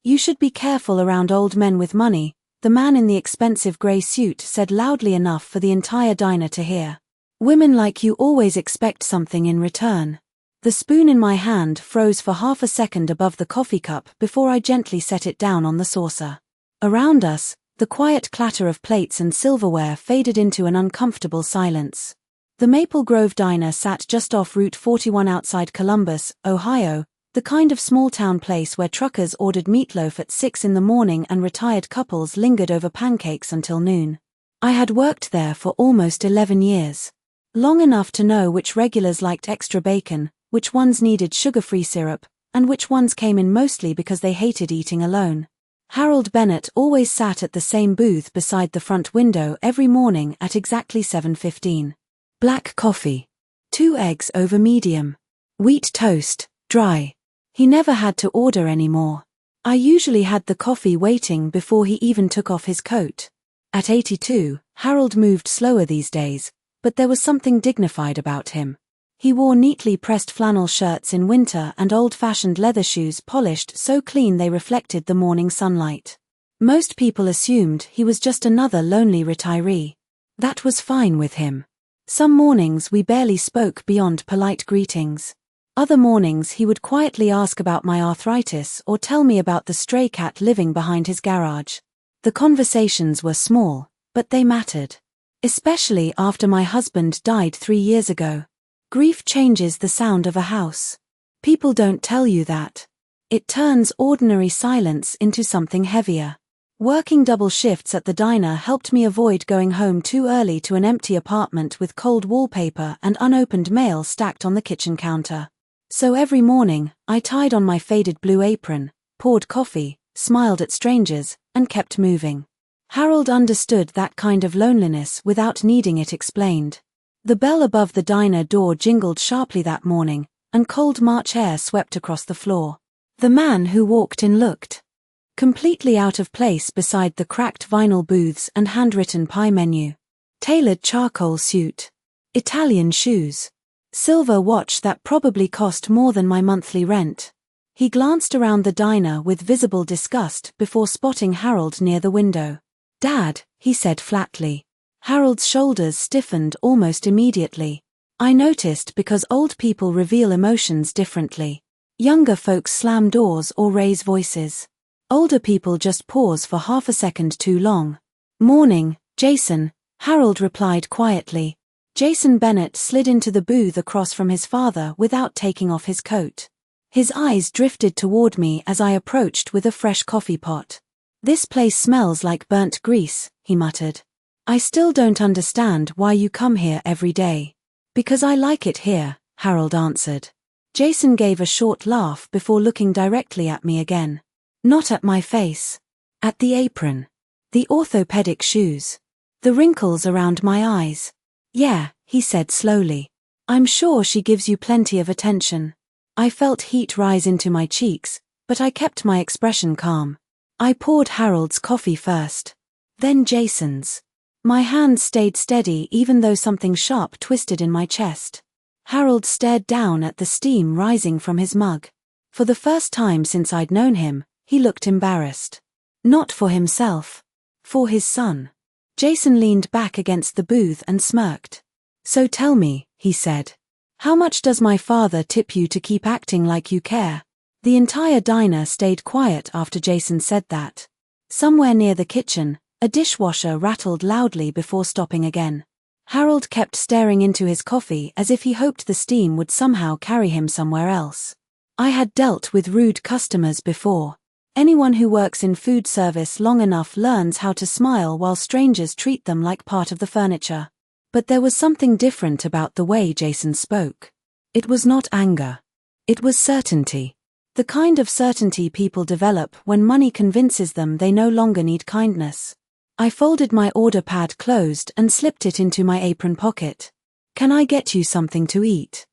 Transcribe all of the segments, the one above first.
"You should be careful around old men with money," the man in the expensive grey suit said loudly enough for the entire diner to hear. "Women like you always expect something in return." The spoon in my hand froze for half a second above the coffee cup before I gently set it down on the saucer. Around us, the quiet clatter of plates and silverware faded into an uncomfortable silence. The Maple Grove Diner sat just off Route 41 outside Columbus, Ohio, the kind of small-town place where truckers ordered meatloaf at 6 in the morning and retired couples lingered over pancakes until noon. I had worked there for almost 11 years. Long enough to know which regulars liked extra bacon, which ones needed sugar-free syrup, and which ones came in mostly because they hated eating alone. Harold Bennett always sat at the same booth beside the front window every morning at exactly 7:15. Black coffee. 2 eggs over medium. Wheat toast, dry. He never had to order anymore. I usually had the coffee waiting before he even took off his coat. At 82, Harold moved slower these days, but there was something dignified about him. He wore neatly pressed flannel shirts in winter and old-fashioned leather shoes polished so clean they reflected the morning sunlight. Most people assumed he was just another lonely retiree. That was fine with him. Some mornings we barely spoke beyond polite greetings. Other mornings he would quietly ask about my arthritis or tell me about the stray cat living behind his garage. The conversations were small, but they mattered. Especially after my husband died 3 years ago. Grief changes the sound of a house. People don't tell you that. It turns ordinary silence into something heavier. Working double shifts at the diner helped me avoid going home too early to an empty apartment with cold wallpaper and unopened mail stacked on the kitchen counter. So every morning, I tied on my faded blue apron, poured coffee, smiled at strangers, and kept moving. Harold understood that kind of loneliness without needing it explained. The bell above the diner door jingled sharply that morning, and cold March air swept across the floor. The man who walked in looked completely out of place beside the cracked vinyl booths and handwritten pie menu. Tailored charcoal suit. Italian shoes. Silver watch that probably cost more than my monthly rent. He glanced around the diner with visible disgust before spotting Harold near the window. "Dad," he said flatly. Harold's shoulders stiffened almost immediately. I noticed because old people reveal emotions differently. Younger folks slam doors or raise voices. Older people just pause for half a second too long. "Morning, Jason," Harold replied quietly. Jason Bennett slid into the booth across from his father without taking off his coat. His eyes drifted toward me as I approached with a fresh coffee pot. "This place smells like burnt grease," he muttered. "I still don't understand why you come here every day." "Because I like it here," Harold answered. Jason gave a short laugh before looking directly at me again. Not at my face. At the apron. The orthopedic shoes. The wrinkles around my eyes. "Yeah," he said slowly. "I'm sure she gives you plenty of attention." I felt heat rise into my cheeks, but I kept my expression calm. I poured Harold's coffee first. Then Jason's. My hand stayed steady even though something sharp twisted in my chest. Harold stared down at the steam rising from his mug. For the first time since I'd known him, he looked embarrassed. Not for himself. For his son. Jason leaned back against the booth and smirked. "So tell me," he said. "How much does my father tip you to keep acting like you care?" The entire diner stayed quiet after Jason said that. Somewhere near the kitchen, a dishwasher rattled loudly before stopping again. Harold kept staring into his coffee as if he hoped the steam would somehow carry him somewhere else. I had dealt with rude customers before. Anyone who works in food service long enough learns how to smile while strangers treat them like part of the furniture. But there was something different about the way Jason spoke. It was not anger. It was certainty. The kind of certainty people develop when money convinces them they no longer need kindness. I folded my order pad closed and slipped it into my apron pocket. "Can I get you something to eat?"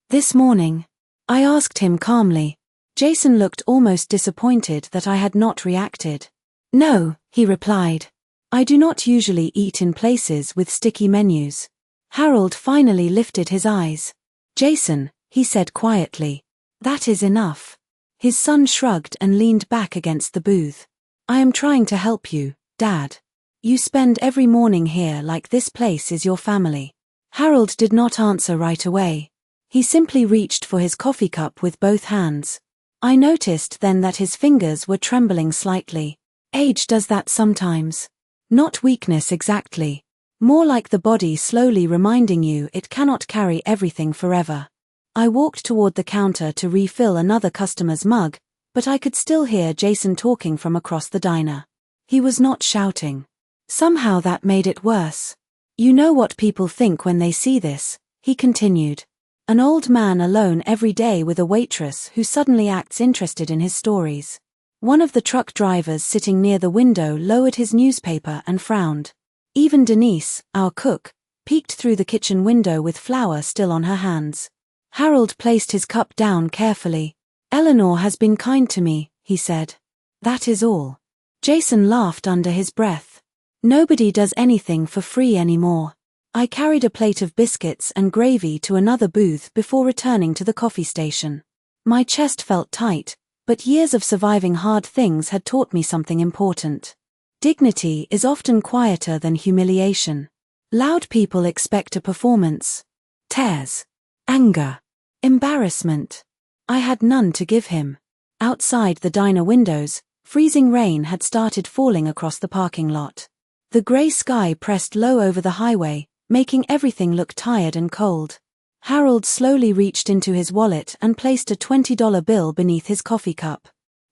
"This morning?" I asked him calmly. Jason looked almost disappointed that I had not reacted. "No," he replied. "I do not usually eat in places with sticky menus." Harold finally lifted his eyes. "Jason," he said quietly. "That is enough." His son shrugged and leaned back against the booth. I am trying to help you, Dad. You spend every morning here like this place is your family. Harold did not answer right away. He simply reached for his coffee cup with both hands. I noticed then that his fingers were trembling slightly. Age does that sometimes. Not weakness exactly. More like the body slowly reminding you it cannot carry everything forever. I walked toward the counter to refill another customer's mug, but I could still hear Jason talking from across the diner. He was not shouting. Somehow that made it worse. You know what people think when they see this, he continued. An old man alone every day with a waitress who suddenly acts interested in his stories. One of the truck drivers sitting near the window lowered his newspaper and frowned. Even Denise, our cook, peeked through the kitchen window with flour still on her hands. Harold placed his cup down carefully. Eleanor has been kind to me, he said. That is all. Jason laughed under his breath. Nobody does anything for free anymore. I carried a plate of biscuits and gravy to another booth before returning to the coffee station. My chest felt tight, but years of surviving hard things had taught me something important. Dignity is often quieter than humiliation. Loud people expect a performance. Tears. Anger. Embarrassment. I had none to give him. Outside the diner windows, freezing rain had started falling across the parking lot. The grey sky pressed low over the highway, making everything look tired and cold. Harold slowly reached into his wallet and placed a $20 bill beneath his coffee cup.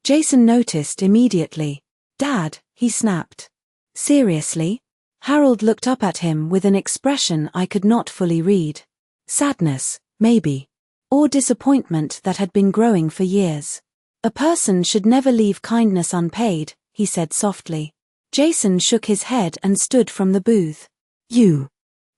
Jason noticed immediately. Dad, he snapped. Seriously? Harold looked up at him with an expression I could not fully read. Sadness, maybe. Or disappointment that had been growing for years. A person should never leave kindness unpaid, he said softly. Jason shook his head and stood from the booth. You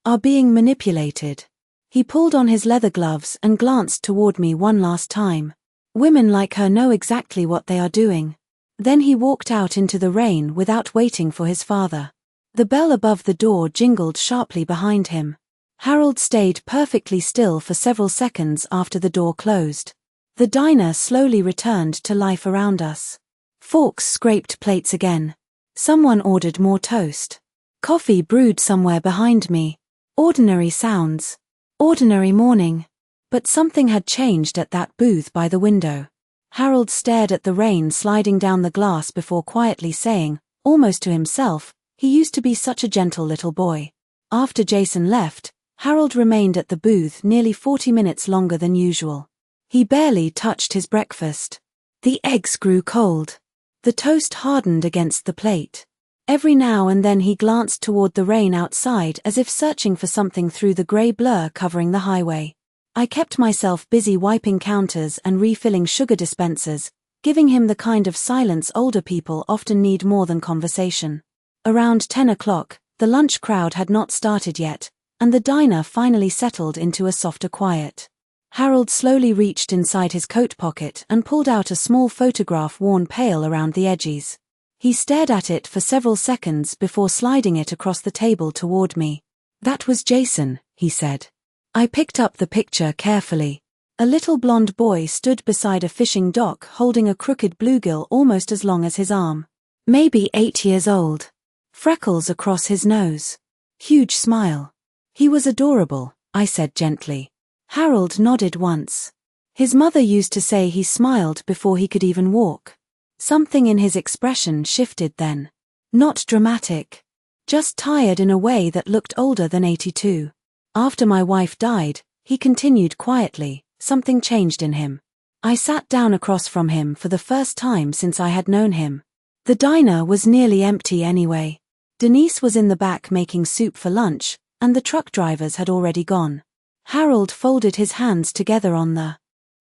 are being manipulated. He pulled on his leather gloves and glanced toward me one last time. Women like her know exactly what they are doing. Then he walked out into the rain without waiting for his father. The bell above the door jingled sharply behind him. Harold stayed perfectly still for several seconds after the door closed. The diner slowly returned to life around us. Forks scraped plates again. Someone ordered more toast. Coffee brewed somewhere behind me. Ordinary sounds. Ordinary morning. But something had changed at that booth by the window. Harold stared at the rain sliding down the glass before quietly saying, almost to himself, he used to be such a gentle little boy. After Jason left, Harold remained at the booth nearly 40 minutes longer than usual. He barely touched his breakfast. The eggs grew cold. The toast hardened against the plate. Every now and then he glanced toward the rain outside as if searching for something through the grey blur covering the highway. I kept myself busy wiping counters and refilling sugar dispensers, giving him the kind of silence older people often need more than conversation. Around 10 o'clock, the lunch crowd had not started yet, and the diner finally settled into a softer quiet. Harold slowly reached inside his coat pocket and pulled out a small photograph worn pale around the edges. He stared at it for several seconds before sliding it across the table toward me. That was Jason, he said. I picked up the picture carefully. A little blonde boy stood beside a fishing dock holding a crooked bluegill almost as long as his arm. Maybe 8 years old. Freckles across his nose. Huge smile. He was adorable, I said gently. Harold nodded once. His mother used to say he smiled before he could even walk. Something in his expression shifted then. Not dramatic. Just tired in a way that looked older than 82. After my wife died, he continued quietly, something changed in him. I sat down across from him for the first time since I had known him. The diner was nearly empty anyway. Denise was in the back making soup for lunch, and the truck drivers had already gone. Harold folded his hands together on the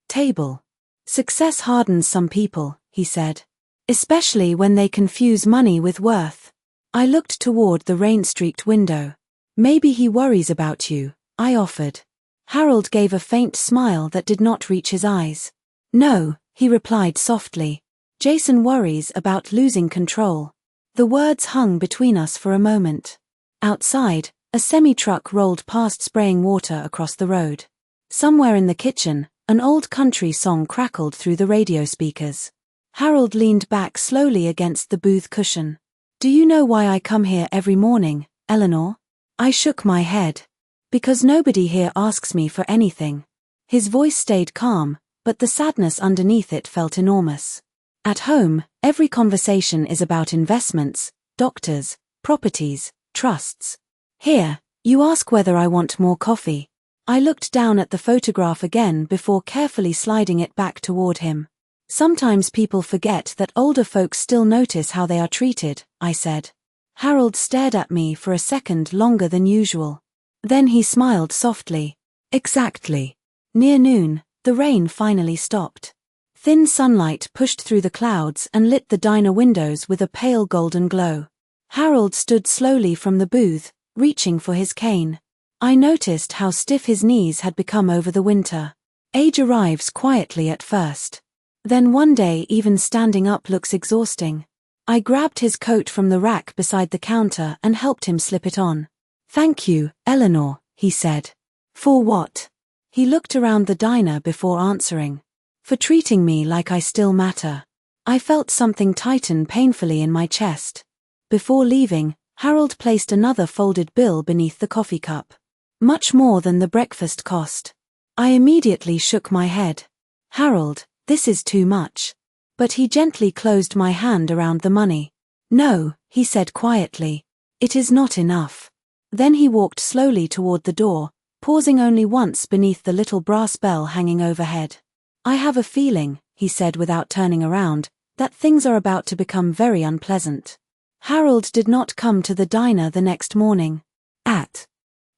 table. Success hardens some people, he said. Especially when they confuse money with worth. I looked toward the rain-streaked window. Maybe he worries about you, I offered. Harold gave a faint smile that did not reach his eyes. No, he replied softly. Jason worries about losing control. The words hung between us for a moment. Outside, a semi-truck rolled past spraying water across the road. Somewhere in the kitchen, An old country song crackled through the radio speakers. Harold leaned back slowly against the booth cushion. "Do you know why I come here every morning, Eleanor?" I shook my head. "Because nobody here asks me for anything." His voice stayed calm, but the sadness underneath it felt enormous. "At home, every conversation is about investments, doctors, properties, trusts. Here, you ask whether I want more coffee." I looked down at the photograph again before carefully sliding it back toward him. "Sometimes people forget that older folks still notice how they are treated," I said. Harold stared at me for a second longer than usual. Then he smiled softly. "Exactly." Near noon, the rain finally stopped. Thin sunlight pushed through the clouds and lit the diner windows with a pale golden glow. Harold stood slowly from the booth, reaching for his cane. I noticed how stiff his knees had become over the winter. Age arrives quietly at first. Then one day even standing up looks exhausting. I grabbed his coat from the rack beside the counter and helped him slip it on. "Thank you, Eleanor," he said. "For what?" He looked around the diner before answering. "For treating me like I still matter." I felt something tighten painfully in my chest. Before leaving, Harold placed another folded bill beneath the coffee cup. Much more than the breakfast cost. I immediately shook my head. "Harold, this is too much." But he gently closed my hand around the money. "No," he said quietly. "It is not enough." Then he walked slowly toward the door, pausing only once beneath the little brass bell hanging overhead. "I have a feeling," he said without turning around, "that things are about to become very unpleasant." Harold did not come to the diner the next morning. At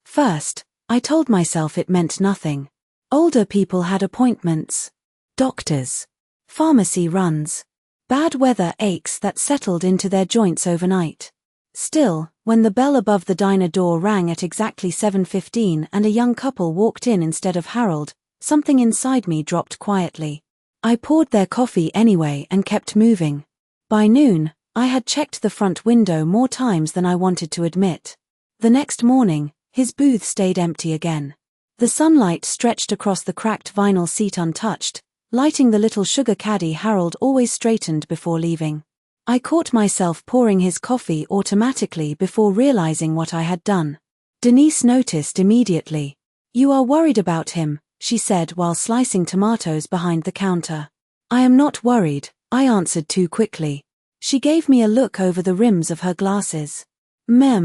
first, I told myself it meant nothing. Older people had appointments, doctors, pharmacy runs, bad weather aches that settled into their joints overnight. Still, when the bell above the diner door rang at exactly 7:15 and a young couple walked in instead of Harold, something inside me dropped quietly. I poured their coffee anyway and kept moving. By noon, I had checked the front window more times than I wanted to admit. The next morning, his booth stayed empty again. The sunlight stretched across the cracked vinyl seat untouched, lighting the little sugar caddy Harold always straightened before leaving. I caught myself pouring his coffee automatically before realizing what I had done. Denise noticed immediately. "You are worried about him," she said while slicing tomatoes behind the counter. "I am not worried," I answered too quickly. She gave me a look over the rims of her glasses.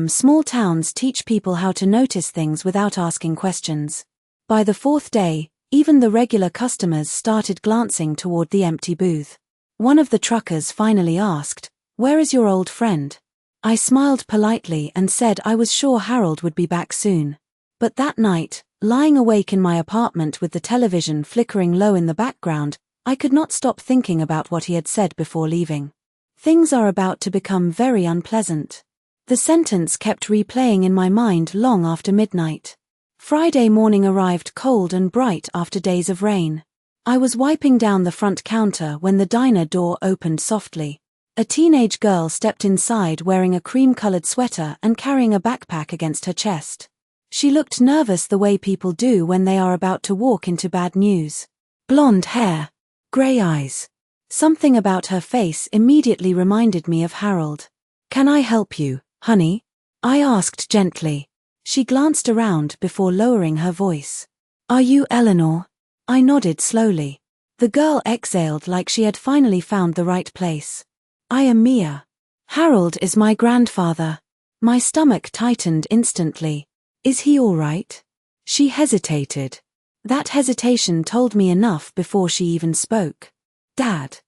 Small towns teach people how to notice things without asking questions. By the fourth day, even the regular customers started glancing toward the empty booth. One of the truckers finally asked, "Where is your old friend?" I smiled politely and said I was sure Harold would be back soon. But that night, lying awake in my apartment with the television flickering low in the background, I could not stop thinking about what he had said before leaving. "Things are about to become very unpleasant." The sentence kept replaying in my mind long after midnight. Friday morning arrived cold and bright after days of rain. I was wiping down the front counter when the diner door opened softly. A teenage girl stepped inside wearing a cream-colored sweater and carrying a backpack against her chest. She looked nervous the way people do when they are about to walk into bad news. Blonde hair, gray eyes. Something about her face immediately reminded me of Harold. "Can I help you, honey?" I asked gently. She glanced around before lowering her voice. "Are you Eleanor?" I nodded slowly. The girl exhaled like she had finally found the right place. "I am Mia. Harold is my grandfather." My stomach tightened instantly. "Is he all right?" She hesitated. That hesitation told me enough before she even spoke. "Dad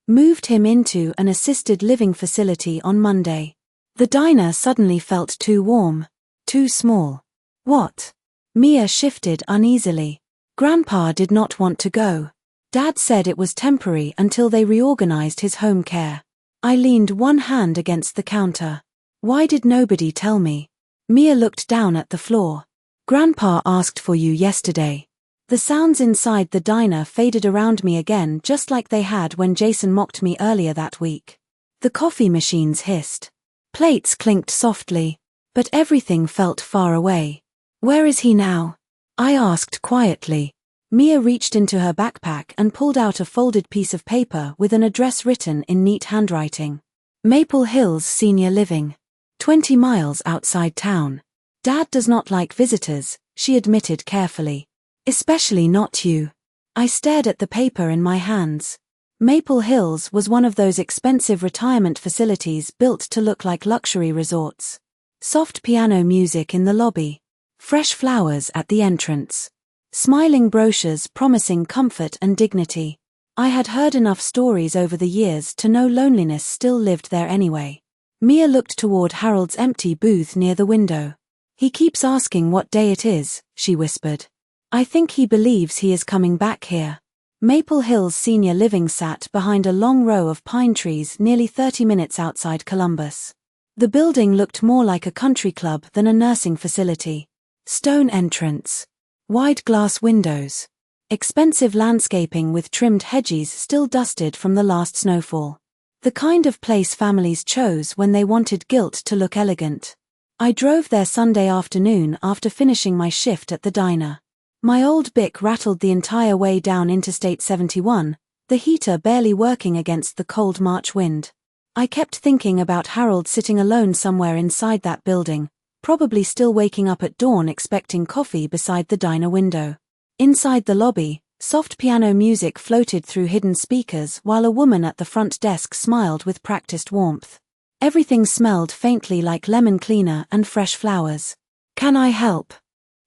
moved him into an assisted living facility on Monday." The diner suddenly felt too warm, too small. "What?" Mia shifted uneasily. "Grandpa did not want to go. Dad said it was temporary until they reorganized his home care." I leaned one hand against the counter. "Why did nobody tell me?" Mia looked down at the floor. "Grandpa asked for you yesterday." The sounds inside the diner faded around me again just like they had when Jason mocked me earlier that week. The coffee machines hissed. Plates clinked softly, but everything felt far away. "Where is he now?" I asked quietly. Mia reached into her backpack and pulled out a folded piece of paper with an address written in neat handwriting. Maple Hills Senior Living. 20 miles outside town. Dad does not like visitors, she admitted carefully. Especially not you. I stared at the paper in my hands. Maple Hills was one of those expensive retirement facilities built to look like luxury resorts. Soft piano music in the lobby. Fresh flowers at the entrance. Smiling brochures promising comfort and dignity. I had heard enough stories over the years to know loneliness still lived there anyway. Mia looked toward Harold's empty booth near the window. He keeps asking what day it is, she whispered. I think he believes he is coming back here. Maple Hills Senior Living sat behind a long row of pine trees nearly 30 minutes outside Columbus. The building looked more like a country club than a nursing facility. Stone entrance. Wide glass windows. Expensive landscaping with trimmed hedges still dusted from the last snowfall. The kind of place families chose when they wanted guilt to look elegant. I drove there Sunday afternoon after finishing my shift at the diner. My old Bic rattled the entire way down Interstate 71, the heater barely working against the cold March wind. I kept thinking about Harold sitting alone somewhere inside that building, probably still waking up at dawn expecting coffee beside the diner window. Inside the lobby, soft piano music floated through hidden speakers while a woman at the front desk smiled with practiced warmth. Everything smelled faintly like lemon cleaner and fresh flowers. Can I help?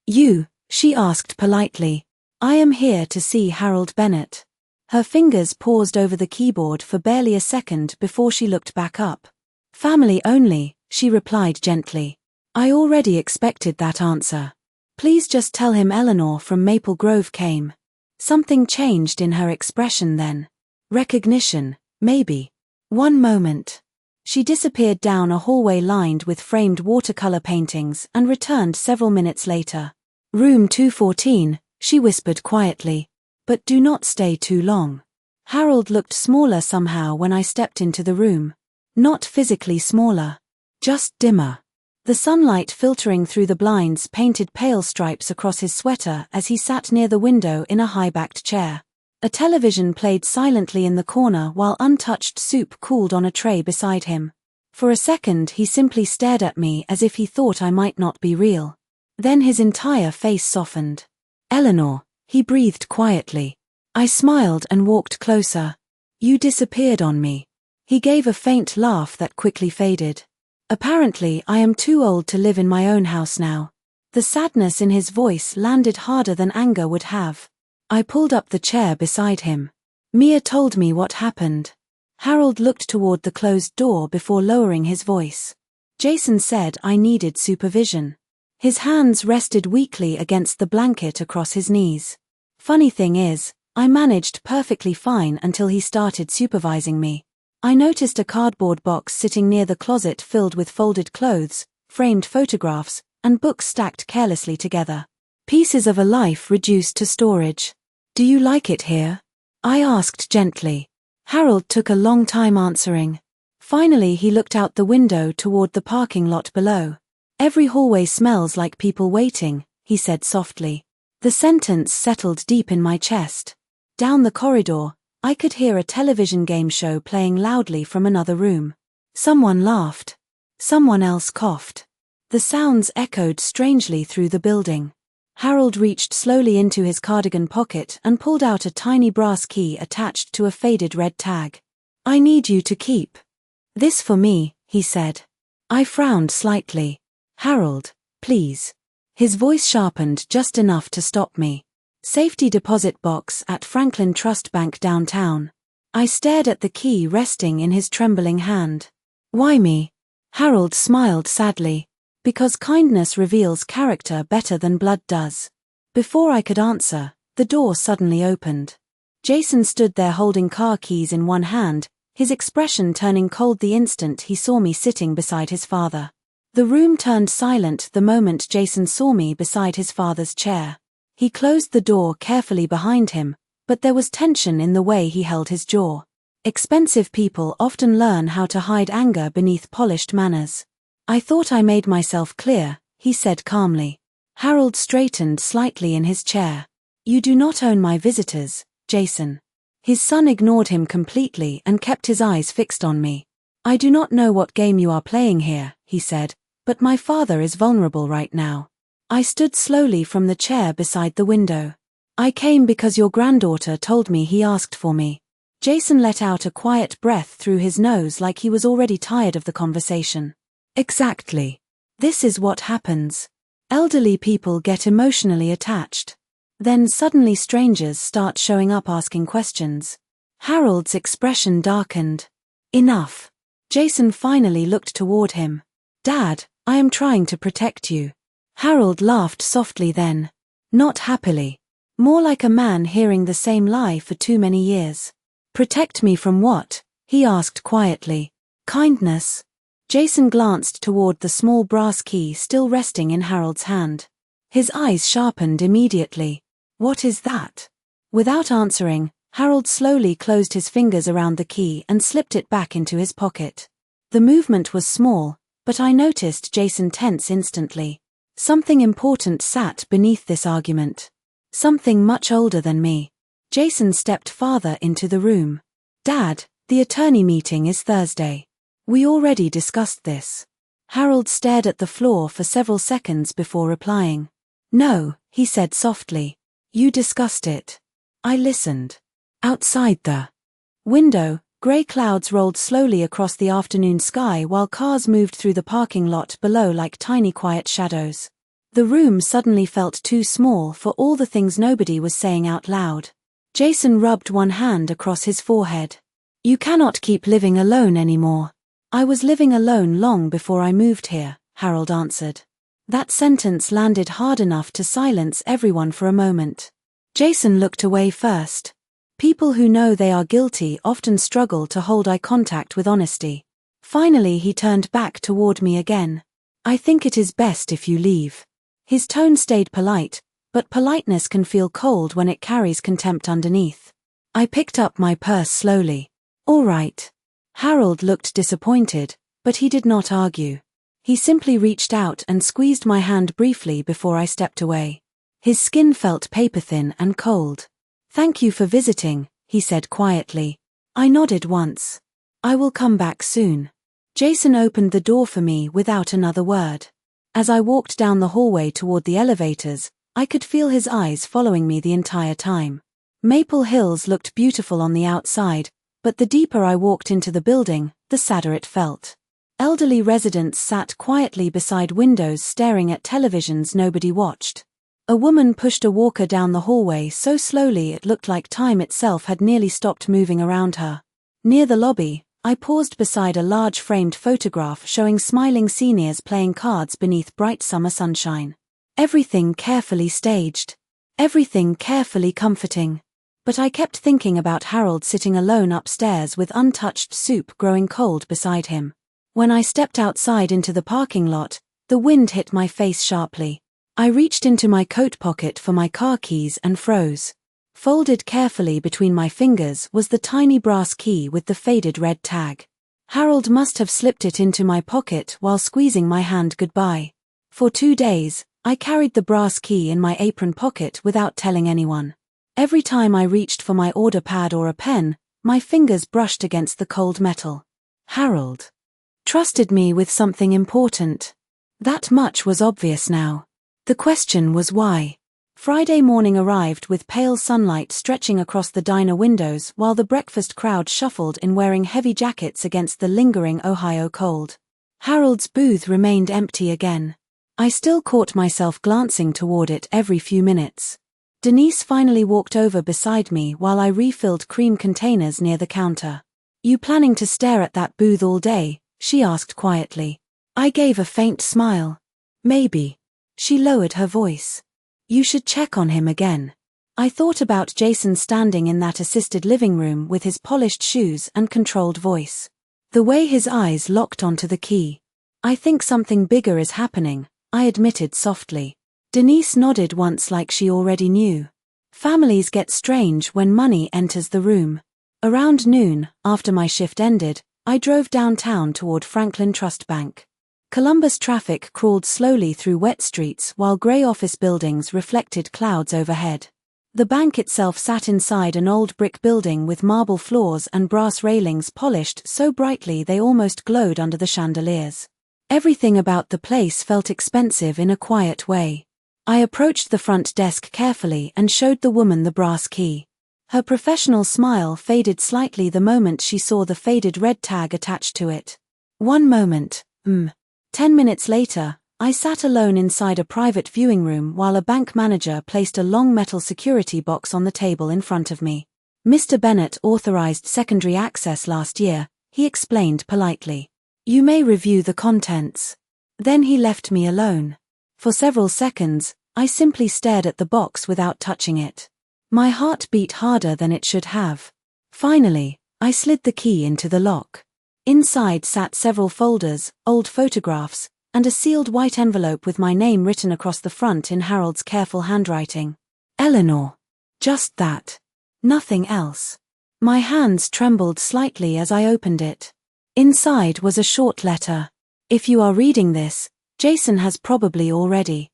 You, she asked politely. I am here to see Harold Bennett. Her fingers paused over the keyboard for barely a second before she looked back up. Family only, she replied gently. I already expected that answer. Please just tell him Eleanor from Maple Grove came. Something changed in her expression then. Recognition, maybe. One moment. She disappeared down a hallway lined with framed watercolor paintings and returned several minutes later. Room 214, she whispered quietly. But do not stay too long. Harold looked smaller somehow when I stepped into the room. Not physically smaller. Just dimmer. The sunlight filtering through the blinds painted pale stripes across his sweater as he sat near the window in a high-backed chair. A television played silently in the corner while untouched soup cooled on a tray beside him. For a second he simply stared at me as if he thought I might not be real. Then his entire face softened. Eleanor, he breathed quietly. I smiled and walked closer. You disappeared on me. He gave a faint laugh that quickly faded. Apparently I am too old to live in my own house now. The sadness in his voice landed harder than anger would have. I pulled up the chair beside him. Mia told me what happened. Harold looked toward the closed door before lowering his voice. Jason said I needed supervision. His hands rested weakly against the blanket across his knees. Funny thing is, I managed perfectly fine until he started supervising me. I noticed a cardboard box sitting near the closet filled with folded clothes, framed photographs, and books stacked carelessly together. Pieces of a life reduced to storage. Do you like it here? I asked gently. Harold took a long time answering. Finally he looked out the window toward the parking lot below. Every hallway smells like people waiting, he said softly. The sentence settled deep in my chest. Down the corridor, I could hear a television game show playing loudly from another room. Someone laughed. Someone else coughed. The sounds echoed strangely through the building. Harold reached slowly into his cardigan pocket and pulled out a tiny brass key attached to a faded red tag. I need you to keep this for me, he said. I frowned slightly. Harold, please. His voice sharpened just enough to stop me. Safety deposit box at Franklin Trust Bank downtown. I stared at the key resting in his trembling hand. Why me? Harold smiled sadly. Because kindness reveals character better than blood does. Before I could answer, the door suddenly opened. Jason stood there holding car keys in one hand, his expression turning cold the instant he saw me sitting beside his father. The room turned silent the moment Jason saw me beside his father's chair. He closed the door carefully behind him, but there was tension in the way he held his jaw. Expensive people often learn how to hide anger beneath polished manners. I thought I made myself clear, he said calmly. Harold straightened slightly in his chair. You do not own my visitors, Jason. His son ignored him completely and kept his eyes fixed on me. I do not know what game you are playing here, he said, but my father is vulnerable right now. I stood slowly from the chair beside the window. I came because your granddaughter told me he asked for me. Jason let out a quiet breath through his nose like he was already tired of the conversation. Exactly. This is what happens. Elderly people get emotionally attached. Then suddenly strangers start showing up asking questions. Harold's expression darkened. Enough. Jason finally looked toward him. Dad, I am trying to protect you. Harold laughed softly then. Not happily. More like a man hearing the same lie for too many years. Protect me from what? He asked quietly. Kindness. Jason glanced toward the small brass key still resting in Harold's hand. His eyes sharpened immediately. What is that? Without answering, Harold slowly closed his fingers around the key and slipped it back into his pocket. The movement was small, but I noticed Jason tense instantly. Something important sat beneath this argument. Something much older than me. Jason stepped farther into the room. Dad, the attorney meeting is Thursday. We already discussed this. Harold stared at the floor for several seconds before replying. No, he said softly. You discussed it. I listened. Outside the window, grey clouds rolled slowly across the afternoon sky while cars moved through the parking lot below like tiny quiet shadows. The room suddenly felt too small for all the things nobody was saying out loud. Jason rubbed one hand across his forehead. You cannot keep living alone anymore. I was living alone long before I moved here, Harold answered. That sentence landed hard enough to silence everyone for a moment. Jason looked away first. People who know they are guilty often struggle to hold eye contact with honesty. Finally he turned back toward me again. I think it is best if you leave. His tone stayed polite, but politeness can feel cold when it carries contempt underneath. I picked up my purse slowly. All right. Harold looked disappointed, but he did not argue. He simply reached out and squeezed my hand briefly before I stepped away. His skin felt paper-thin and cold. Thank you for visiting, he said quietly. I nodded once. I will come back soon. Jason opened the door for me without another word. As I walked down the hallway toward the elevators, I could feel his eyes following me the entire time. Maple Hills looked beautiful on the outside, but the deeper I walked into the building, the sadder it felt. Elderly residents sat quietly beside windows staring at televisions nobody watched. A woman pushed a walker down the hallway so slowly it looked like time itself had nearly stopped moving around her. Near the lobby, I paused beside a large framed photograph showing smiling seniors playing cards beneath bright summer sunshine. Everything carefully staged. Everything carefully comforting. But I kept thinking about Harold sitting alone upstairs with untouched soup growing cold beside him. When I stepped outside into the parking lot, the wind hit my face sharply. I reached into my coat pocket for my car keys and froze. Folded carefully between my fingers was the tiny brass key with the faded red tag. Harold must have slipped it into my pocket while squeezing my hand goodbye. For 2 days, I carried the brass key in my apron pocket without telling anyone. Every time I reached for my order pad or a pen, my fingers brushed against the cold metal. Harold trusted me with something important. That much was obvious now. The question was why. Friday morning arrived with pale sunlight stretching across the diner windows while the breakfast crowd shuffled in wearing heavy jackets against the lingering Ohio cold. Harold's booth remained empty again. I still caught myself glancing toward it every few minutes. Denise finally walked over beside me while I refilled cream containers near the counter. You planning to stare at that booth all day? She asked quietly. I gave a faint smile. Maybe. She lowered her voice. You should check on him again. I thought about Jason standing in that assisted living room with his polished shoes and controlled voice. The way his eyes locked onto the key. I think something bigger is happening, I admitted softly. Denise nodded once like she already knew. Families get strange when money enters the room. Around noon, after my shift ended, I drove downtown toward Franklin Trust Bank. Columbus traffic crawled slowly through wet streets while grey office buildings reflected clouds overhead. The bank itself sat inside an old brick building with marble floors and brass railings polished so brightly they almost glowed under the chandeliers. Everything about the place felt expensive in a quiet way. I approached the front desk carefully and showed the woman the brass key. Her professional smile faded slightly the moment she saw the faded red tag attached to it. One moment, 10 minutes later, I sat alone inside a private viewing room while a bank manager placed a long metal security box on the table in front of me. "Mr. Bennett authorized secondary access last year," he explained politely. "You may review the contents." Then he left me alone. For several seconds, I simply stared at the box without touching it. My heart beat harder than it should have. Finally, I slid the key into the lock. Inside sat several folders, old photographs, and a sealed white envelope with my name written across the front in Harold's careful handwriting. Eleanor. Just that. Nothing else. My hands trembled slightly as I opened it. Inside was a short letter. "If you are reading this, Jason has probably already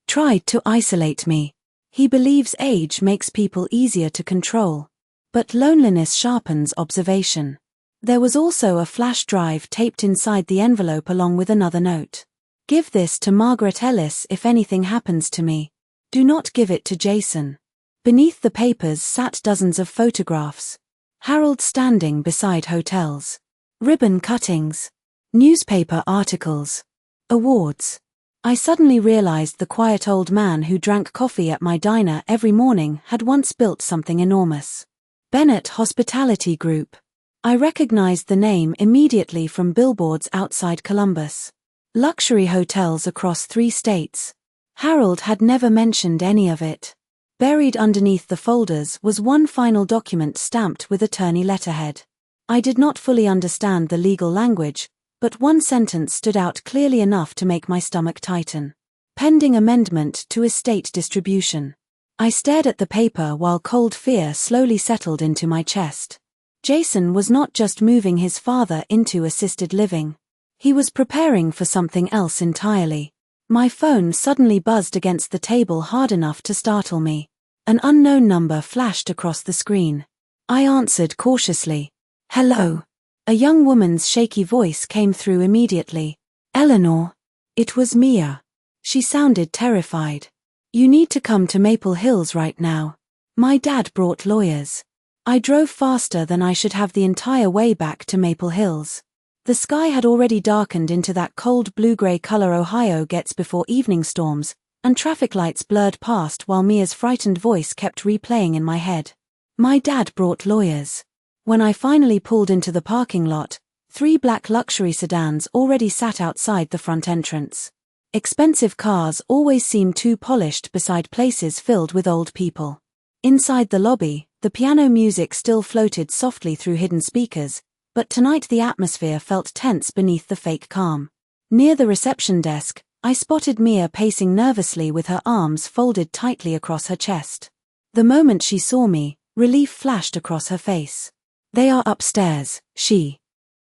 tried to isolate me. He believes age makes people easier to control. But loneliness sharpens observation." There was also a flash drive taped inside the envelope along with another note. "Give this to Margaret Ellis if anything happens to me. Do not give it to Jason." Beneath the papers sat dozens of photographs. Harold standing beside hotels. Ribbon cuttings. Newspaper articles. Awards. I suddenly realized the quiet old man who drank coffee at my diner every morning had once built something enormous. Bennett Hospitality Group. I recognized the name immediately from billboards outside Columbus. Luxury hotels across 3 states. Harold had never mentioned any of it. Buried underneath the folders was one final document stamped with attorney letterhead. I did not fully understand the legal language, but one sentence stood out clearly enough to make my stomach tighten. "Pending amendment to estate distribution." I stared at the paper while cold fear slowly settled into my chest. Jason was not just moving his father into assisted living. He was preparing for something else entirely. My phone suddenly buzzed against the table hard enough to startle me. An unknown number flashed across the screen. I answered cautiously. "Hello." A young woman's shaky voice came through immediately. "Eleanor." It was Mia. She sounded terrified. "You need to come to Maple Hills right now. My dad brought lawyers." I drove faster than I should have the entire way back to Maple Hills. The sky had already darkened into that cold blue-gray color Ohio gets before evening storms, and traffic lights blurred past while Mia's frightened voice kept replaying in my head. My dad brought lawyers. When I finally pulled into the parking lot, 3 black luxury sedans already sat outside the front entrance. Expensive cars always seem too polished beside places filled with old people. Inside the lobby, the piano music still floated softly through hidden speakers, but tonight the atmosphere felt tense beneath the fake calm. Near the reception desk, I spotted Mia pacing nervously with her arms folded tightly across her chest. The moment she saw me, relief flashed across her face. "They are upstairs," she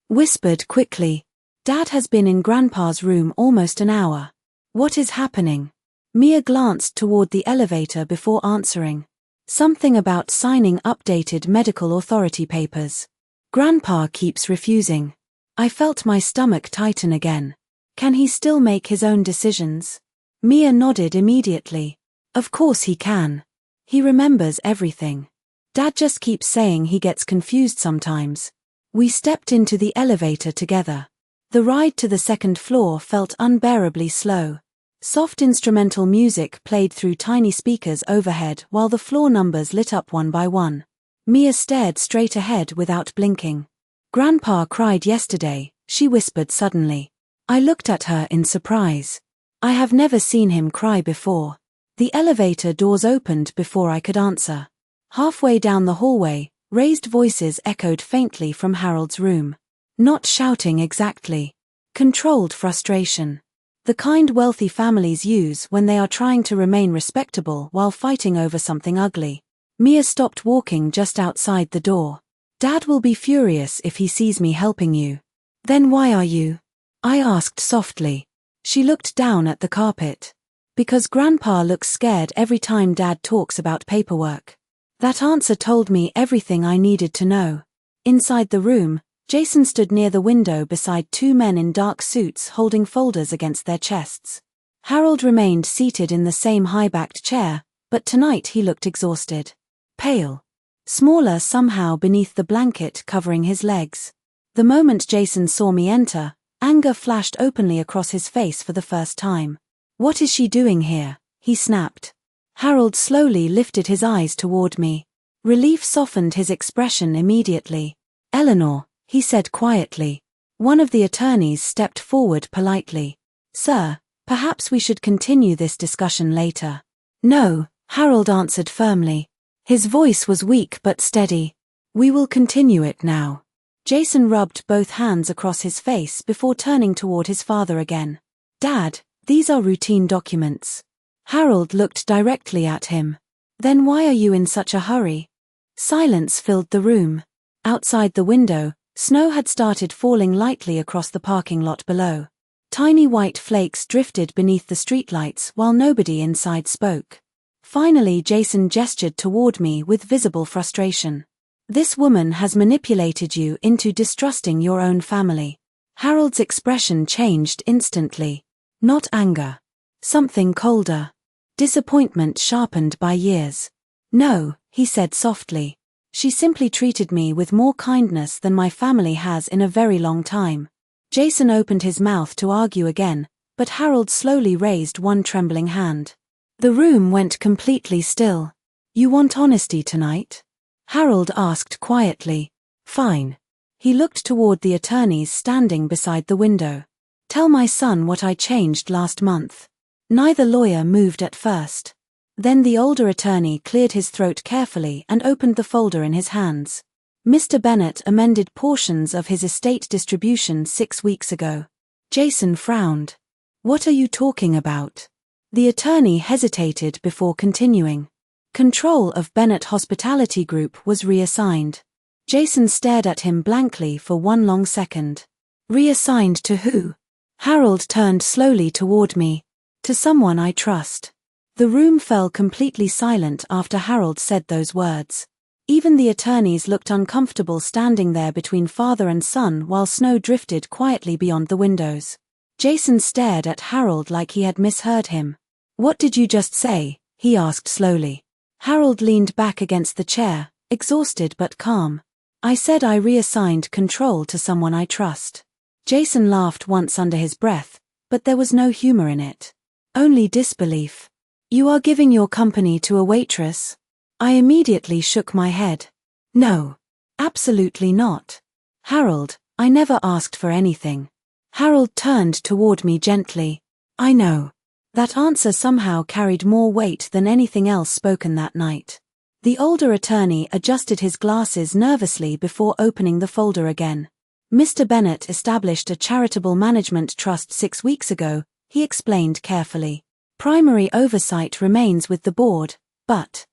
whispered quickly. "Dad has been in Grandpa's room almost an hour." "What is happening?" Mia glanced toward the elevator before answering. "Something about signing updated medical authority papers. Grandpa keeps refusing." I felt my stomach tighten again. Can he still make his own decisions? Mia nodded immediately. "Of course he can. He remembers everything. Dad just keeps saying he gets confused sometimes." We stepped into the elevator together. The ride to the second floor felt unbearably slow. Soft instrumental music played through tiny speakers overhead while the floor numbers lit up one by one. Mia stared straight ahead without blinking. "Grandpa cried yesterday," she whispered suddenly. I looked at her in surprise. I have never seen him cry before. The elevator doors opened before I could answer. Halfway down the hallway, raised voices echoed faintly from Harold's room. Not shouting exactly. Controlled frustration. The kind wealthy families use when they are trying to remain respectable while fighting over something ugly. Mia stopped walking just outside the door. "Dad will be furious if he sees me helping you." "Then why are you?" I asked softly. She looked down at the carpet. Because Grandpa looks scared every time Dad talks about paperwork. That answer told me everything I needed to know. Inside the room, Jason stood near the window beside two men in dark suits holding folders against their chests. Harold remained seated in the same high-backed chair, but tonight he looked exhausted. Pale. Smaller somehow beneath the blanket covering his legs. The moment Jason saw me enter, anger flashed openly across his face for the first time. "What is she doing here?" he snapped. Harold slowly lifted his eyes toward me. Relief softened his expression immediately. "Eleanor," he said quietly. One of the attorneys stepped forward politely. "Sir, perhaps we should continue this discussion later." "No," Harold answered firmly. His voice was weak but steady. "We will continue it now." Jason rubbed both hands across his face before turning toward his father again. "Dad, these are routine documents." Harold looked directly at him. "Then why are you in such a hurry?" Silence filled the room. Outside the window, snow had started falling lightly across the parking lot below. Tiny white flakes drifted beneath the streetlights while nobody inside spoke. Finally, Jason gestured toward me with visible frustration. "This woman has manipulated you into distrusting your own family." Harold's expression changed instantly. Not anger. Something colder. Disappointment sharpened by years. "No," he said softly. "She simply treated me with more kindness than my family has in a very long time." Jason opened his mouth to argue again, but Harold slowly raised one trembling hand. The room went completely still. "You want honesty tonight?" Harold asked quietly. "Fine." He looked toward the attorneys standing beside the window. "Tell my son what I changed last month." Neither lawyer moved at first. Then the older attorney cleared his throat carefully and opened the folder in his hands. "Mr. Bennett amended portions of his estate distribution 6 weeks ago." Jason frowned. "What are you talking about?" The attorney hesitated before continuing. Control of Bennett Hospitality Group was reassigned. Jason stared at him blankly for one long second. "Reassigned to who?" Harold turned slowly toward me. "To someone I trust." The room fell completely silent after Harold said those words. Even the attorneys looked uncomfortable standing there between father and son while snow drifted quietly beyond the windows. Jason stared at Harold like he had misheard him. "What did you just say?" he asked slowly. Harold leaned back against the chair, exhausted but calm. "I said I reassigned control to someone I trust." Jason laughed once under his breath, but there was no humor in it. Only disbelief. "You are giving your company to a waitress?" I immediately shook my head. "No. Absolutely not. Harold, I never asked for anything." Harold turned toward me gently. "I know." That answer somehow carried more weight than anything else spoken that night. The older attorney adjusted his glasses nervously before opening the folder again. "Mr. Bennett established a charitable management trust 6 weeks ago," he explained carefully. "Primary oversight remains with the board, but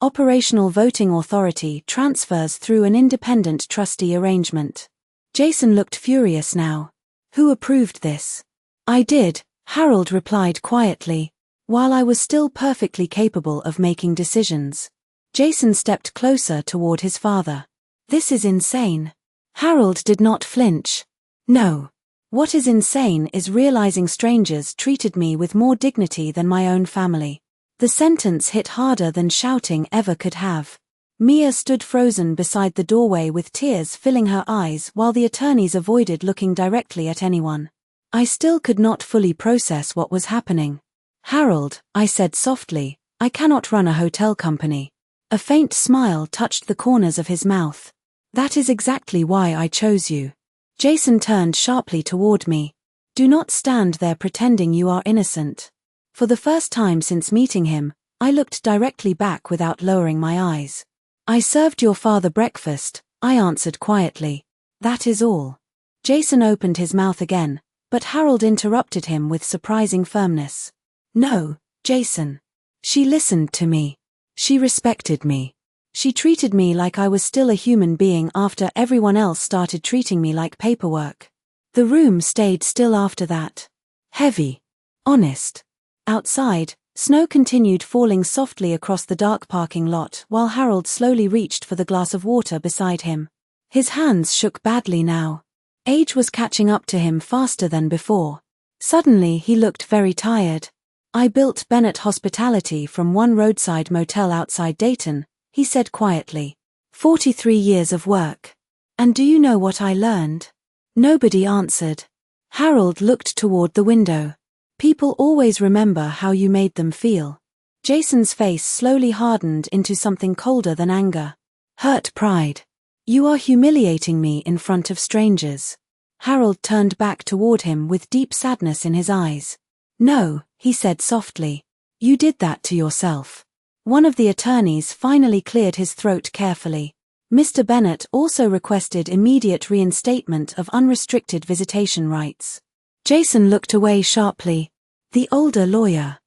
operational voting authority transfers through an independent trustee arrangement." Jason looked furious now. "Who approved this?" "I did," Harold replied quietly, "while I was still perfectly capable of making decisions." Jason stepped closer toward his father. "This is insane." Harold did not flinch. "No. What is insane is realizing strangers treated me with more dignity than my own family." The sentence hit harder than shouting ever could have. Mia stood frozen beside the doorway with tears filling her eyes while the attorneys avoided looking directly at anyone. I still could not fully process what was happening. "Harold," I said softly, "I cannot run a hotel company." A faint smile touched the corners of his mouth. "That is exactly why I chose you." Jason turned sharply toward me. "Do not stand there pretending you are innocent." For the first time since meeting him, I looked directly back without lowering my eyes. "I served your father breakfast," I answered quietly. "That is all." Jason opened his mouth again, but Harold interrupted him with surprising firmness. "No, Jason. She listened to me. She respected me. She treated me like I was still a human being after everyone else started treating me like paperwork." The room stayed still after that. Heavy. Honest. Outside, snow continued falling softly across the dark parking lot while Harold slowly reached for the glass of water beside him. His hands shook badly now. Age was catching up to him faster than before. Suddenly he looked very tired. "I built Bennett Hospitality from one roadside motel outside Dayton," he said quietly. 43 years of work. "And do you know what I learned?" Nobody answered. Harold looked toward the window. "People always remember how you made them feel." Jason's face slowly hardened into something colder than anger. "Hurt pride. You are humiliating me in front of strangers." Harold turned back toward him with deep sadness in his eyes. "No," he said softly. "You did that to yourself." One of the attorneys finally cleared his throat carefully. "Mr. Bennett also requested immediate reinstatement of unrestricted visitation rights." Jason looked away sharply. The older lawyer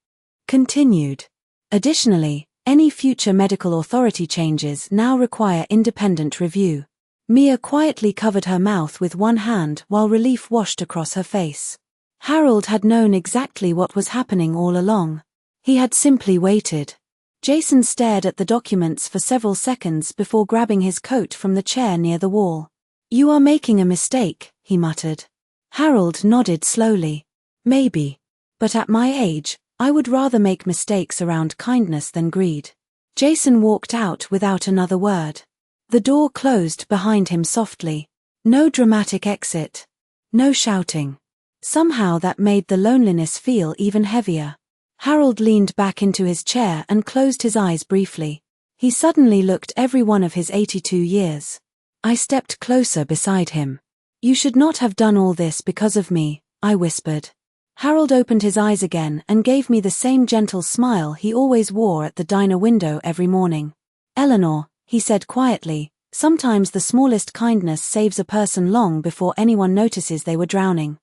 continued. "Additionally, any future medical authority changes now require independent review." Mia quietly covered her mouth with one hand while relief washed across her face. Harold had known exactly what was happening all along. He had simply waited. Jason stared at the documents for several seconds before grabbing his coat from the chair near the wall. "You are making a mistake," he muttered. Harold nodded slowly. "Maybe. But at my age, I would rather make mistakes around kindness than greed." Jason walked out without another word. The door closed behind him softly. No dramatic exit. No shouting. Somehow that made the loneliness feel even heavier. Harold leaned back into his chair and closed his eyes briefly. He suddenly looked every one of his 82 years. I stepped closer beside him. "You should not have done all this because of me," I whispered. Harold opened his eyes again and gave me the same gentle smile he always wore at the diner window every morning. "Eleanor," he said quietly, "sometimes the smallest kindness saves a person long before anyone notices they were drowning."